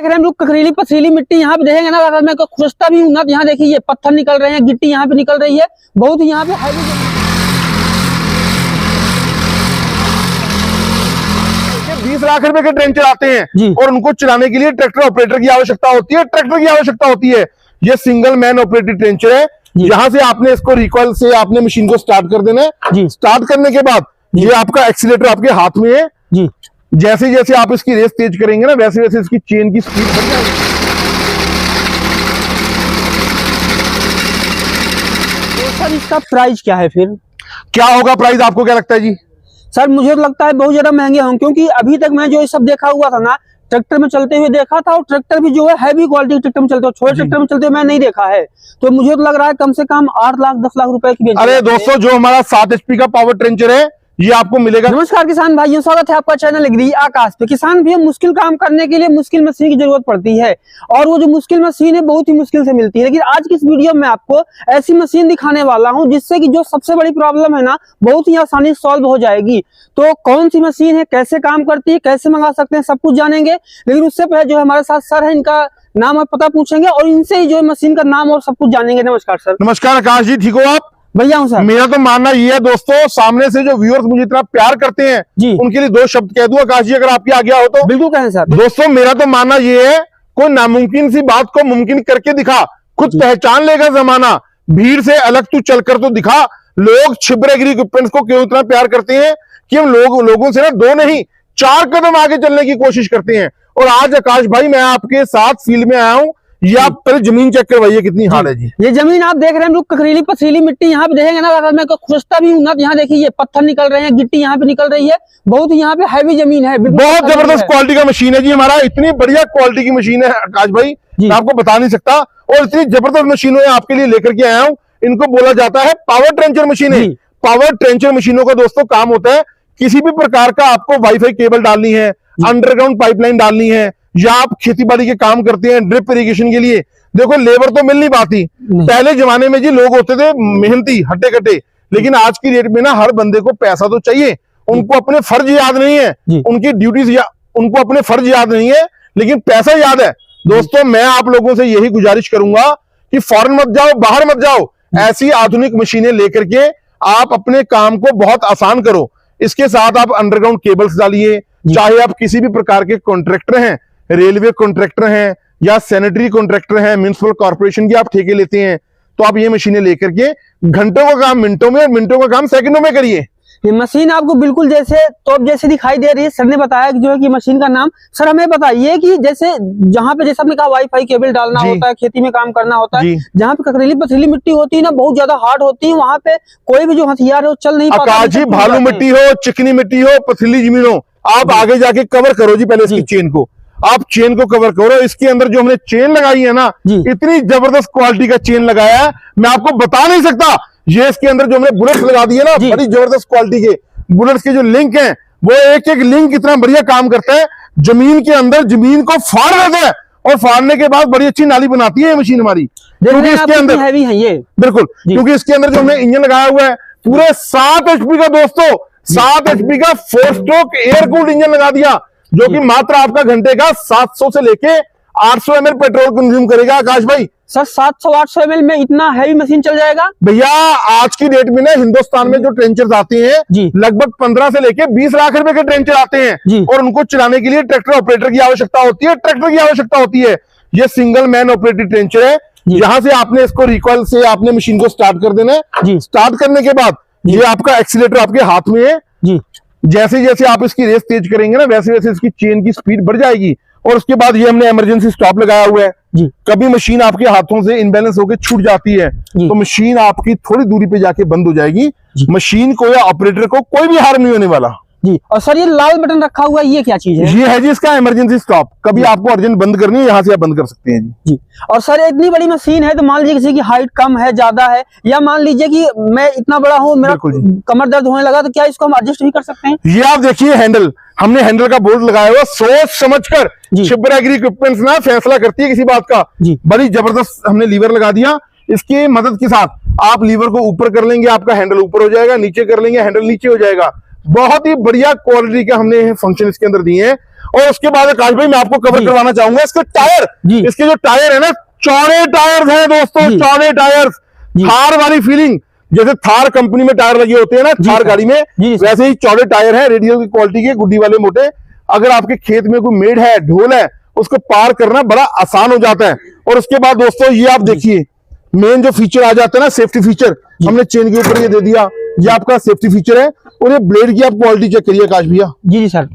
रहे हैं ककरीली पथरीली मिट्टी। यहाँ पे देखेंगे ना, अगर मैं खुशता भी हूँ ना तो यहाँ देखिए ये पत्थर निकल रहे हैं, गिट्टी यहाँ पे निकल रही है, बहुत यहाँ पे हैवी। 20 लाख रुपए के ट्रेन चलाते हैं और उनको चलाने के लिए ट्रैक्टर ऑपरेटर की आवश्यकता होती है, ट्रैक्टर की आवश्यकता होती है। ये सिंगल मैन ऑपरेटेड ट्रेंचर है। यहाँ से आपने इसको रिकॉइल से आपने मशीन को स्टार्ट कर देना है। स्टार्ट करने के बाद ये आपका एक्सीलेटर आपके हाथ में है जी। जैसे जैसे आप इसकी रेस तेज करेंगे ना, वैसे वैसे इसकी चेन की स्पीड बढ़ जाएगी। तो सर इसका प्राइस क्या है, फिर क्या होगा प्राइस, आपको क्या लगता है जी? सर मुझे तो लगता है बहुत ज्यादा महंगे होंगे, क्योंकि अभी तक मैं जो ये सब देखा हुआ था ना, ट्रैक्टर में चलते हुए देखा था, और ट्रैक्टर भी जो है हैवी क्वालिटी ट्रैक्टर में चलते हो, छोटे ट्रैक्टर में चलते हुए मैं नहीं देखा है। तो मुझे तो लग रहा है कम से कम 8 लाख 10 लाख रुपए की। अरे दोस्तों, जो हमारा 7 HP का पावर ट्रेंचर है ये आपको मिलेगा। नमस्कार किसान भाइयों, स्वागत है आपका चैनल एग्री आकाश पे। किसान भी मुश्किल काम करने के लिए मुश्किल मशीन की जरूरत पड़ती है, और वो जो मुश्किल मशीन है बहुत ही मुश्किल से मिलती है। लेकिन आज की इस वीडियो में आपको ऐसी मशीन दिखाने वाला हूं जिससे कि जो सबसे बड़ी प्रॉब्लम है ना, बहुत ही आसानी से सॉल्व हो जाएगी। तो कौन सी मशीन है, कैसे काम करती है, कैसे मंगा सकते हैं, सब कुछ जानेंगे। लेकिन उससे पहले जो हमारे साथ सर है, इनका नाम और पता पूछेंगे और इनसे ही जो मशीन का नाम और सब कुछ जानेंगे। नमस्कार सर। नमस्कार आकाश जी, ठीक हो आप? भैया हूँ सर। मेरा तो मानना ये है दोस्तों, सामने से जो व्यूअर्स मुझे इतना प्यार करते हैं जी, उनके लिए 2 शब्द कह दूं आकाश जी, अगर आपकी आज्ञा हो तो। बिल्कुल कहें सर। दोस्तों मेरा तो मानना ये है, कोई नामुमकिन सी बात को मुमकिन करके दिखा, खुद पहचान लेगा जमाना, भीड़ से अलग तू चलकर तो दिखा। लोग छिब्र एग्री इक्विपमेंट्स को क्यों इतना प्यार करते हैं कि हम लोगों से ना 2 नहीं 4 कदम आगे चलने की कोशिश करते हैं। और आज आकाश भाई मैं आपके साथ फील्ड में आया हूं। ये आप पहले जमीन चेक करवाइए कितनी हार्ड है जी। ये जमीन आप देख रहे हैं ककरीली पथरीली मिट्टी। यहाँ पे देखेंगे ना, अगर मैं खुशता भी हूँ ना तो यहाँ देखिए ये पत्थर निकल रहे हैं, गिट्टी यहाँ पे निकल रही है, बहुत यहाँ पे हैवी जमीन है। बहुत जबरदस्त क्वालिटी का मशीन है जी हमारा, इतनी बढ़िया क्वालिटी की मशीन है आकाश भाई, मैं आपको बता नहीं सकता। और इतनी जबरदस्त मशीनों आपके लिए लेकर के आया हूँ। इनको बोला जाता है पावर ट्रेंचर मशीन है। पावर ट्रेंचर मशीनों का दोस्तों काम होता है, किसी भी प्रकार का आपको वाईफाई केबल डालनी है, अंडरग्राउंड पाइपलाइन डालनी है, या आप खेती बाड़ी के काम करते हैं ड्रिप इरिगेशन के लिए। देखो लेबर तो मिल नहीं पाती। पहले जमाने में जी लोग होते थे मेहनती हट्टे कट्टे, लेकिन आज की डेट में ना हर बंदे को पैसा तो चाहिए, उनको अपने फर्ज याद नहीं है, उनकी ड्यूटीज उनको अपने फर्ज याद नहीं है, लेकिन पैसा याद है। दोस्तों मैं आप लोगों से यही गुजारिश करूंगा कि फॉरेन मत जाओ, बाहर मत जाओ, ऐसी आधुनिक मशीनें लेकर के आप अपने काम को बहुत आसान करो। इसके साथ आप अंडरग्राउंड केबल्स डालिए, चाहे आप किसी भी प्रकार के कॉन्ट्रैक्टर हैं, रेलवे कॉन्ट्रैक्टर हैं या सैनिटरी कॉन्ट्रैक्टर हैं, म्युनिसिपल कॉर्पोरेशन की आप ठेके लेते हैं, तो आप ये मशीनें लेकर के घंटों का काम मिनटों में और मिनटों का काम सेकंडों में करिए। ये मशीन आपको बिल्कुल जैसे तोप जैसे दिखाई दे रही है। सर ने बताया कि जो है कि मशीन का नाम। सर हमें बताइए कि जैसे जहाँ पे जैसे आपने कहा वाईफाई केबल डालना होता है, खेती में काम करना होता है, जहाँ पे ककरीली पथरीली मिट्टी होती है ना, बहुत ज्यादा हार्ड होती है, वहाँ पे कोई भी जो हथियार है वो चल नहीं पाता। आकाश जी भालू मिट्टी हो, चिकनी मिट्टी हो, पथरीली जमीन हो, आप आगे जाके कवर करो जी पहले इसकी चेन को, आप चेन को कवर करो। इसके अंदर जो हमने चेन लगाई है ना, इतनी जबरदस्त क्वालिटी का चेन लगाया है, मैं आपको बता नहीं सकता। ये इसके अंदर जो हमने बुलेट्स लगा दिए ना, बड़ी जबरदस्त क्वालिटी के बुलेट्स के जो लिंक हैं, वो एक एक लिंक इतना बढ़िया काम करता है, जमीन के अंदर जमीन को फाड़ देता है, और फाड़ने के बाद बड़ी अच्छी नाली बनाती है ये मशीन हमारी। क्योंकि इसके अंदर हैवी है ये, बिल्कुल, क्योंकि इसके अंदर जो हमने इंजन लगाया हुआ है पूरे 7 HP का दोस्तों, 7 HP का 4 स्ट्रोक एयर कूल्ड इंजन लगा दिया, जो कि मात्र आपका घंटे का 700 से लेके 800 ml पेट्रोल कंज्यूम करेगा। आकाश भाई सर 700-800 ml में इतना हैवी मशीन चल जाएगा? भैया आज की डेट में ना हिंदुस्तान में जो ट्रेंचर्स आते हैं लगभग 15 से लेके 20 लाख रुपए के ट्रेंचर आते हैं, और उनको चलाने के लिए ट्रैक्टर ऑपरेटर की आवश्यकता होती है, ट्रैक्टर की आवश्यकता होती है। ये सिंगल मैन ऑपरेटेड ट्रेंचर है। यहाँ से आपने इसको रिकॉइल से आपने मशीन को स्टार्ट कर देना है। स्टार्ट करने के बाद ये आपका एक्सीलेटर आपके हाथ में है। जैसे जैसे आप इसकी रेस तेज करेंगे ना, वैसे वैसे इसकी चेन की स्पीड बढ़ जाएगी। और उसके बाद ये हमने इमरजेंसी स्टॉप लगाया हुआ है। कभी मशीन आपके हाथों से इनबैलेंस होकर छूट जाती है तो मशीन आपकी थोड़ी दूरी पे जाके बंद हो जाएगी। मशीन को या ऑपरेटर को कोई भी हार्म नहीं होने वाला जी। और सर ये लाल बटन रखा हुआ है, ये क्या चीज है? ये है जी इसका इमरजेंसी स्टॉप। कभी आपको अर्जेंट बंद करनी है, यहाँ से आप बंद कर सकते हैं जी। और सर इतनी बड़ी मशीन है, तो मान लीजिए किसी की हाइट कम है, ज्यादा है, या मान लीजिए कि मैं इतना बड़ा हूँ, मेरा कमर दर्द होने लगा, तो क्या इसको हम एडजस्ट भी कर सकते हैं? ये आप देखिए हैंडल, हमने हैंडल का बोर्ड लगाया हुआ, सोच समझकर छिब्र एग्री इक्विपमेंट्स ना फैसला करती है किसी बात का। बड़ी जबरदस्त हमने लीवर लगा दिया। इसकी मदद के साथ आप लीवर को ऊपर कर लेंगे, आपका हैंडल ऊपर हो जाएगा, नीचे कर लेंगे हैंडल नीचे हो जाएगा। बहुत ही बढ़िया क्वालिटी का हमने फंक्शन इसके अंदर दिए हैं। और उसके बाद आकाश भाई मैं आपको कवर करवाना चाहूंगा इसके टायर। इसके जो टायर है ना, चौड़े टायर हैं दोस्तों, चौड़े टायर, थार वाली फीलिंग, जैसे थार कंपनी में टायर लगे होते हैं ना थार गाड़ी में, वैसे ही चौड़े टायर हैं, रेडियल की क्वालिटी के, गुड्डी वाले मोटे। अगर आपके खेत में कोई मेड़ है, ढोल है, उसको पार करना बड़ा आसान हो जाता है। और उसके बाद दोस्तों ये आप देखिए मेन जो फीचर आ जाता है ना, सेफ्टी फीचर, हमने चेन के ऊपर ये दे दिया, ये आपका सेफ्टी फीचर है। और ये ब्लेड की आप क्वालिटी चेक करिए आकाश भैया। जी सर,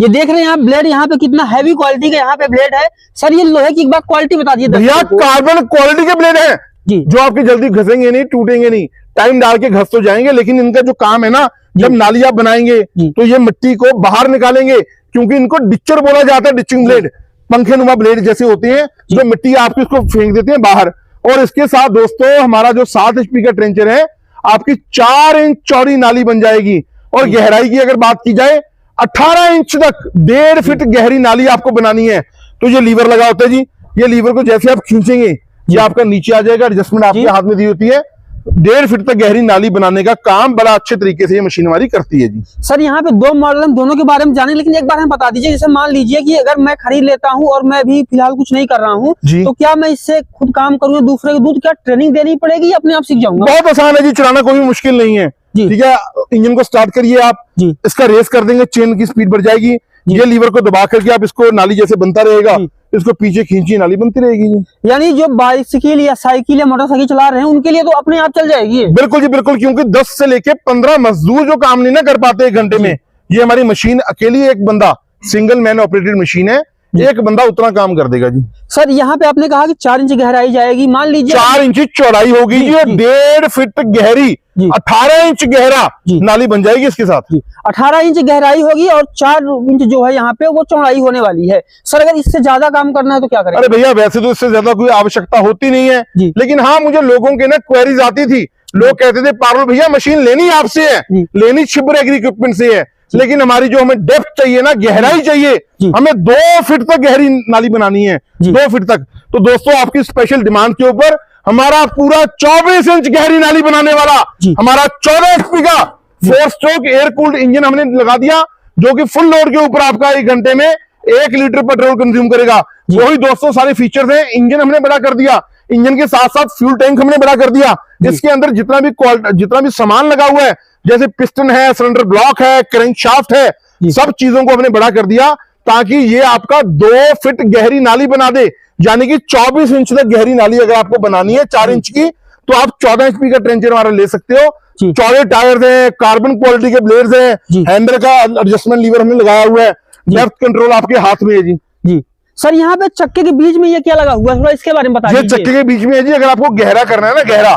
ये देख रहे हैं आप ब्लेड यहाँ पे कितना हैवी क्वालिटी का यहाँ पे ब्लेड है। सर ये लोहे की एक बार क्वालिटी बता दीजिए भैया, कार्बन क्वालिटी के ब्लेड है जी, जो आपकी जल्दी घसेंगे नहीं, टूटेंगे नहीं, टाइम डाल के घस तो जाएंगे, लेकिन इनका जो काम है ना, जब नाली आप बनाएंगे तो ये मिट्टी को बाहर निकालेंगे, क्योंकि इनको डिच्चर बोला जाता है, डिचिंग ब्लेड, पंखे नुमा ब्लेड जैसे होते हैं जो मिट्टी आपकी उसको फेंक देते हैं बाहर। और इसके साथ दोस्तों हमारा जो 7 HP का ट्रेंचर है, आपकी 4 इंच चौड़ी नाली बन जाएगी। और गहराई की अगर बात की जाए 18 इंच तक 1.5 फीट गहरी नाली आपको बनानी है। तो ये लीवर लगा होता है जी, ये लीवर को जैसे आप खींचेंगे ये आपका नीचे आ जाएगा, एडजस्टमेंट आपके हाथ में दी होती है। 1.5 फीट तक गहरी नाली बनाने का काम बड़ा अच्छे तरीके से ये मशीन हमारी करती है जी। सर यहाँ पे 2 मॉडल हम दोनों के बारे में जाने, लेकिन एक बार हम बता दीजिए, जैसे मान लीजिए कि अगर मैं खरीद लेता हूँ और मैं भी फिलहाल कुछ नहीं कर रहा हूँ, तो क्या मैं इससे खुद काम करूँ, दूसरे को दूध क्या ट्रेनिंग देनी पड़ेगी, अपने आप सीख जाऊंगा? बहुत आसान है जी, चलाना कोई मुश्किल नहीं है। ठीक है, इंजन को स्टार्ट करिए आप, इसका रेस कर देंगे, चेन की स्पीड बढ़ जाएगी, ये लीवर को दबा करके आप इसको नाली जैसे बनता रहेगा, इसको पीछे खींचिए, नाली बनती रहेगी। यानी जो बाइसिकल या साइकिल या मोटरसाइकिल चला रहे हैं उनके लिए तो अपने आप चल जाएगी। बिल्कुल जी बिल्कुल, क्योंकि 10 से लेके 15 मजदूर जो काम नहीं ना कर पाते 1 घंटे में, ये हमारी मशीन अकेली एक बंदा, सिंगल मैन ऑपरेटेड मशीन है, एक बंदा उतना काम कर देगा जी। सर यहाँ पे आपने कहा कि 4 इंच गहराई जाएगी, मान लीजिए 4 इंच चौड़ाई होगी जी, 1.5 फीट गहरी, 18 इंच गहरा नाली बन जाएगी इसके साथ। 18 इंच गहराई होगी और 4 इंच जो है यहाँ पे वो चौड़ाई होने वाली है। सर अगर इससे ज्यादा काम करना है तो क्या करें? अरे भैया वैसे तो इससे ज्यादा कोई आवश्यकता होती नहीं है, लेकिन हाँ मुझे लोगों के ना क्वेरीज आती थी, लोग कहते थे पारुल भैया मशीन लेनी आपसे है, लेनी छिबर एग्री इक्विपमेंट से है, लेकिन हमारी जो हमें डेप्थ चाहिए ना, गहराई चाहिए, हमें 2 फीट तक गहरी नाली बनानी है, 2 फीट तक। तो दोस्तों आपकी स्पेशल डिमांड के ऊपर हमारा पूरा 24 इंच गहरी नाली बनाने वाला हमारा 14 HP का 4 स्ट्रोक एयर कूल्ड इंजन हमने लगा दिया, जो कि फुल लोड के ऊपर आपका 1 घंटे में 1 लीटर पेट्रोल कंज्यूम करेगा। वही दोस्तों सारे फीचर्स हैं। इंजन हमने बड़ा कर दिया, इंजन के साथ साथ फ्यूल टैंक हमने बड़ा कर दिया। इसके अंदर जितना भी सामान लगा हुआ है, जैसे पिस्टन है, सिलेंडर ब्लॉक है, क्रैंकशाफ्ट है, सब चीजों को हमने बड़ा कर दिया, ताकि ये आपका 2 फीट गहरी नाली बना दे। यानी कि 24 इंच तक गहरी नाली अगर आपको बनानी है 4 इंच की, तो आप 14 HP का ट्रेंचर हमारा ले सकते हो। चौड़े टायर हैं, कार्बन क्वालिटी के ब्लेड्स हैं, हैंडल का एडजस्टमेंट लीवर हमने लगाया हुआ है, डेप्थ कंट्रोल आपके हाथ में है जी। सर यहाँ पे चक्के के बीच में ये क्या लगा हुआ है, थोड़ा इसके बारे में बताइए। ये चक्के के बीच में है जी, अगर आपको गहरा करना है ना, गहरा,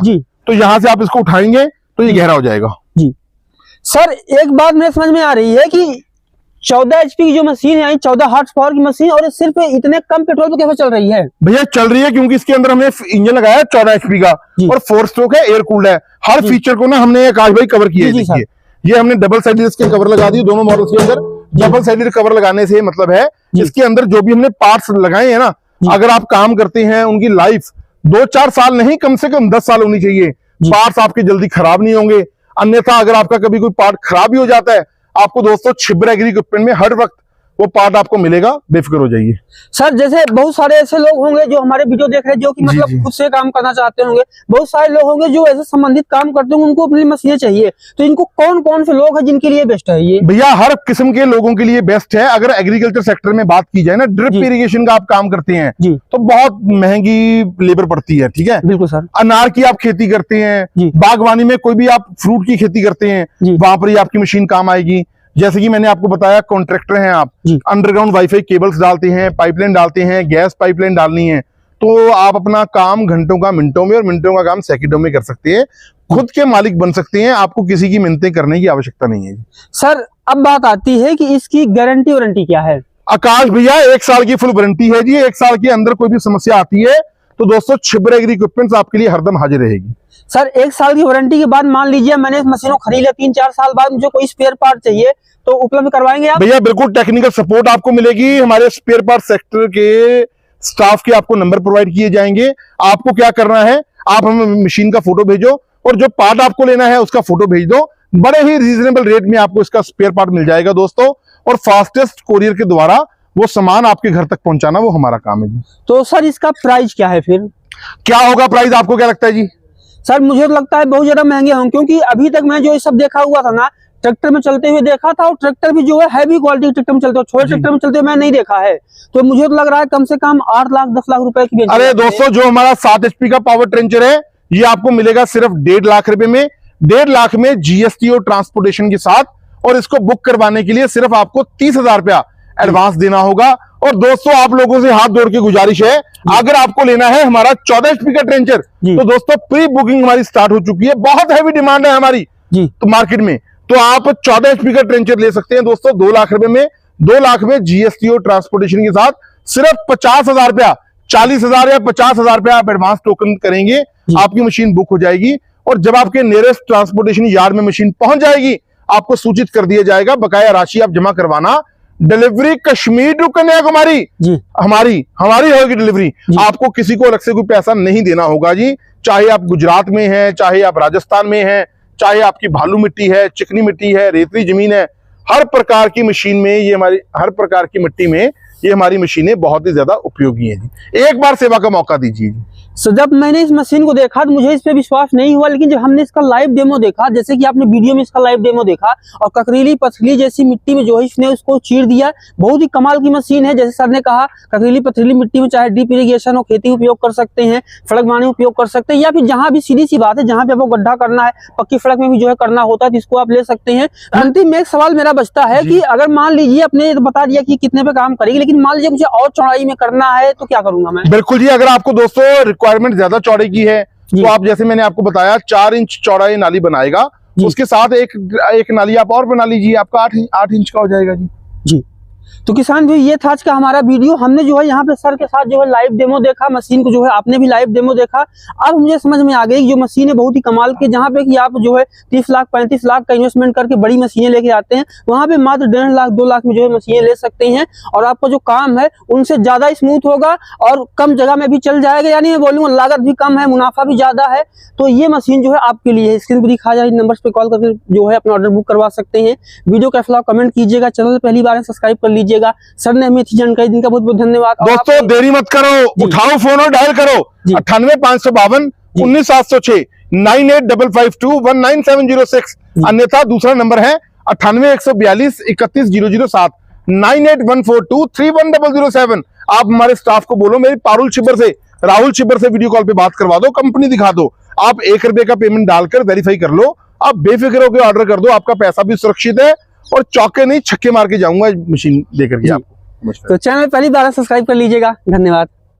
तो यहाँ से आप इसको उठाएंगे तो ये गहरा हो जाएगा जी। सर एक बात मेरे समझ में आ रही है कि 14 HP की जो मशीन है, 14 हॉर्स पावर की मशीन, और सिर्फ इतने कम पेट्रोल पे कैसे चल रही है? भैया चल रही है क्योंकि इसके अंदर हमने इंजन लगाया है 14 HP का, और 4 स्ट्रोक है, एयर कूल्ड है। हर फीचर को ना हमने आकाश भाई कवर किया है। देखिए ये हमने डबल साइडेड इसके कवर लगा दिए दोनों मॉडल्स के अंदर। डबल साइडेड कवर लगाने से मतलब है इसके अंदर जो भी हमने पार्ट्स लगाए हैं ना, अगर आप काम करते हैं, उनकी लाइफ 2-4 साल नहीं, कम से कम 10 साल होनी चाहिए। पार्ट्स आपके जल्दी खराब नहीं होंगे। अन्यथा अगर आपका कभी कोई पार्ट खराब भी हो जाता है, आपको दोस्तों छिबर एग्री इक्विपमेंट में हर वक्त वो पार्ट आपको मिलेगा, बेफिक्र हो जाइए। सर जैसे बहुत सारे ऐसे लोग होंगे जो हमारे वीडियो देख रहे हैं, जो कि मतलब खुद से काम करना चाहते होंगे, बहुत सारे लोग होंगे जो ऐसे संबंधित काम करते होंगे, उनको अपनी मशीनें चाहिए, तो इनको कौन कौन से लोग हैं जिनके लिए बेस्ट है ये? भैया हर किस्म के लोगों के लिए बेस्ट है। अगर एग्रीकल्चर सेक्टर में बात की जाए ना, ड्रिप इरिगेशन का आप काम करते हैं तो बहुत महंगी लेबर पड़ती है। ठीक है, बिल्कुल सर। अनार की आप खेती करते हैं, बागवानी में कोई भी आप फ्रूट की खेती करते हैं, वहां पर ही आपकी मशीन काम आएगी। जैसे कि मैंने आपको बताया, कॉन्ट्रैक्टर हैं आप, अंडरग्राउंड वाईफाई केबल्स डालते हैं, पाइपलाइन डालते हैं, गैस पाइपलाइन डालनी है, तो आप अपना काम घंटों का मिनटों में और मिनटों का काम सेकंडों में कर सकते हैं। खुद के मालिक बन सकते हैं, आपको किसी की मिन्नतें करने की आवश्यकता नहीं है। सर अब बात आती है कि इसकी गारंटी वारंटी क्या है? आकाश भैया 1 साल की फुल वारंटी है जी। 1 साल के अंदर कोई भी समस्या आती है तो दोस्तों छिबर एग्री इक्विपमेंट्स आपके लिए हरदम हाजिर रहेगी। सर 1 साल की वारंटी के बाद मान लीजिए मैंने इस मशीन को खरीद लिया, 3-4 साल बाद मुझे कोई स्पेयर पार्ट चाहिए तो उपलब्ध करवाएंगे आप? भैया बिल्कुल टेक्निकल सपोर्ट आपको मिलेगी। हमारे स्पेयर पार्ट सेक्टर के स्टाफ के आपको नंबर प्रोवाइड किए जाएंगे। आपको क्या करना है, आप हमें मशीन का फोटो भेजो और जो पार्ट आपको लेना है उसका फोटो भेज दो। बड़े ही रीजनेबल रेट में आपको इसका स्पेयर पार्ट मिल जाएगा दोस्तों। और फास्टेस्ट कोरियर के द्वारा वो सामान आपके घर तक पहुंचाना, वो हमारा काम है जी। तो सर इसका प्राइस क्या है फिर? क्या होगा प्राइस, आपको क्या लगता है जी? सर मुझे तो लगता है बहुत ज्यादा महंगे होंगे, क्योंकि अभी तक मैं जो ये सब देखा हुआ था ना, ट्रैक्टर में चलते हुए देखा था, और ट्रैक्टर भी जो है हैवी क्वालिटी ट्रैक्टर में चलते हुए, छोटे ट्रैक्टर में चलते हुए मैं नहीं देखा है। तो मुझे तो लग रहा है कम से कम 8 लाख 10 लाख रुपए की बेच। अरे दोस्तों, जो हमारा 7 HP का पावर ट्रेंचर है, ये आपको मिलेगा सिर्फ 1.5 लाख रुपए में। 1.5 लाख में GST और ट्रांसपोर्टेशन के साथ, और इसको बुक करवाने के लिए सिर्फ आपको 30,000 रुपया एडवांस देना होगा। और दोस्तों, आप लोगों से हाथ जोड़ के गुजारिश है, अगर आपको लेना है हमारा 14 HP का ट्रेंचर, तो दोस्तों प्री बुकिंग हमारी स्टार्ट हो चुकी है। बहुत हैवी डिमांड है हमारी जी तो मार्केट में, तो आप 14 HP का ट्रेंचर ले सकते हैं दोस्तों 2 लाख रुपए में। 2 लाख में GST और ट्रांसपोर्टेशन के साथ सिर्फ 50,000 रुपया, 40,000 या 50,000 रुपया आप एडवांस टोकन करेंगे, आपकी मशीन बुक हो जाएगी। और जब आपके नियरेस्ट ट्रांसपोर्टेशन यार्ड में मशीन पहुंच जाएगी, आपको सूचित कर दिया जाएगा, बकाया राशि आप जमा करवाना। डिलीवरी कश्मीर टू कन्याकुमारी जी हमारी होगी डिलीवरी। आपको किसी को अलग से कोई पैसा नहीं देना होगा जी। चाहे आप गुजरात में हैं, चाहे आप राजस्थान में हैं, चाहे आपकी भालू मिट्टी है, चिकनी मिट्टी है, रेतली जमीन है, हर प्रकार की मशीन में ये हमारी, हर प्रकार की मिट्टी में ये हमारी मशीनें बहुत ही ज्यादा उपयोगी हैं जी। एक बार सेवा का मौका दीजिए जी। सर जब मैंने इस मशीन को देखा तो मुझे इस पे विश्वास नहीं हुआ, लेकिन जब हमने इसका लाइव डेमो देखा, जैसे कि आपने वीडियो में इसका लाइव डेमो देखा, और ककरीली पथरीली जैसी मिट्टी में जो है इसने उसको चीर दिया। बहुत ही कमाल की मशीन है। जैसे सर ने कहा, ककरीली पथरीली मिट्टी में चाहे ड्रिप इरिगेशन और खेती उपयोग कर सकते हैं, सड़क बनाने उपयोग कर सकते हैं, या फिर जहां भी सीधी सी बात है, जहां पे आपको गड्ढा करना है, पक्की सड़क में भी जो है करना होता है, तो इसको आप ले सकते हैं। अंतिम में एक सवाल मेरा बचता है कि अगर मान लीजिए, आपने तो बता दिया कि कितने पे काम करेगी, लेकिन मान लीजिए मुझे और चौड़ाई में करना है तो क्या करूंगा मैं? बिल्कुल जी, अगर आपको दोस्तों रिक्वायरमेंट ज्यादा चौड़ाई की है, तो आप जैसे मैंने आपको बताया 4 इंच चौड़ाई नाली बनाएगा, उसके साथ एक नाली आप और बना लीजिए, आपका 8 इंच का हो जाएगा जी। तो किसान भाई, ये था आज का हमारा वीडियो। हमने जो है यहाँ पे सर के साथ जो है लाइव डेमो देखा, मशीन को जो है आपने भी लाइव डेमो देखा। अब मुझे समझ में आ गई कि जो मशीन है बहुत ही कमाल की, जहाँ पे कि आप जो है 30 लाख 35 लाख का इन्वेस्टमेंट करके बड़ी मशीनें लेके आते हैं, वहाँ पे मात्र 1.5 लाख 2 लाख में जो है मशीनें ले सकते हैं, और आपका जो काम है उनसे ज्यादा स्मूथ होगा और कम जगह में भी चल जाएगा। यानी मैं बोलूँगा लागत भी कम है, मुनाफा भी ज्यादा है। तो ये मशीन जो है आपके लिए है। स्क्रीन पर दिखाए जा रहे नंबर पे कॉल करके जो है अपना ऑर्डर बुक करवा सकते हैं। वीडियो कैसा लगा कमेंट कीजिएगा, चैनल पहली बार सब्सक्राइब कर लीजिएगा। सर ने हमें इतनी जानकारी दी, इनका बहुत बहुत धन्यवाद। दोस्तों देरी मत करो, उठाओ फोन और डायल करो 98 552 19706 9855219706। अन्यथा दूसरा नंबर है 98 142 31007 9814231007। आप हमारे स्टाफ को बोलो मेरी राहुल छिब्बर से वीडियो कॉल पे बात करवा दो, कंपनी दिखा दो। आप 1 रुपए का पेमेंट डालकर वेरीफाई कर लो, आप बेफिक्र होकर ऑर्डर कर दो, आपका पैसा भी सुरक्षित है, और चौके नहीं छक्के मार के जाऊंगा मशीन देकर के आपको। तो चैनल पहली बार सब्सक्राइब कर लीजिएगा। धन्यवाद।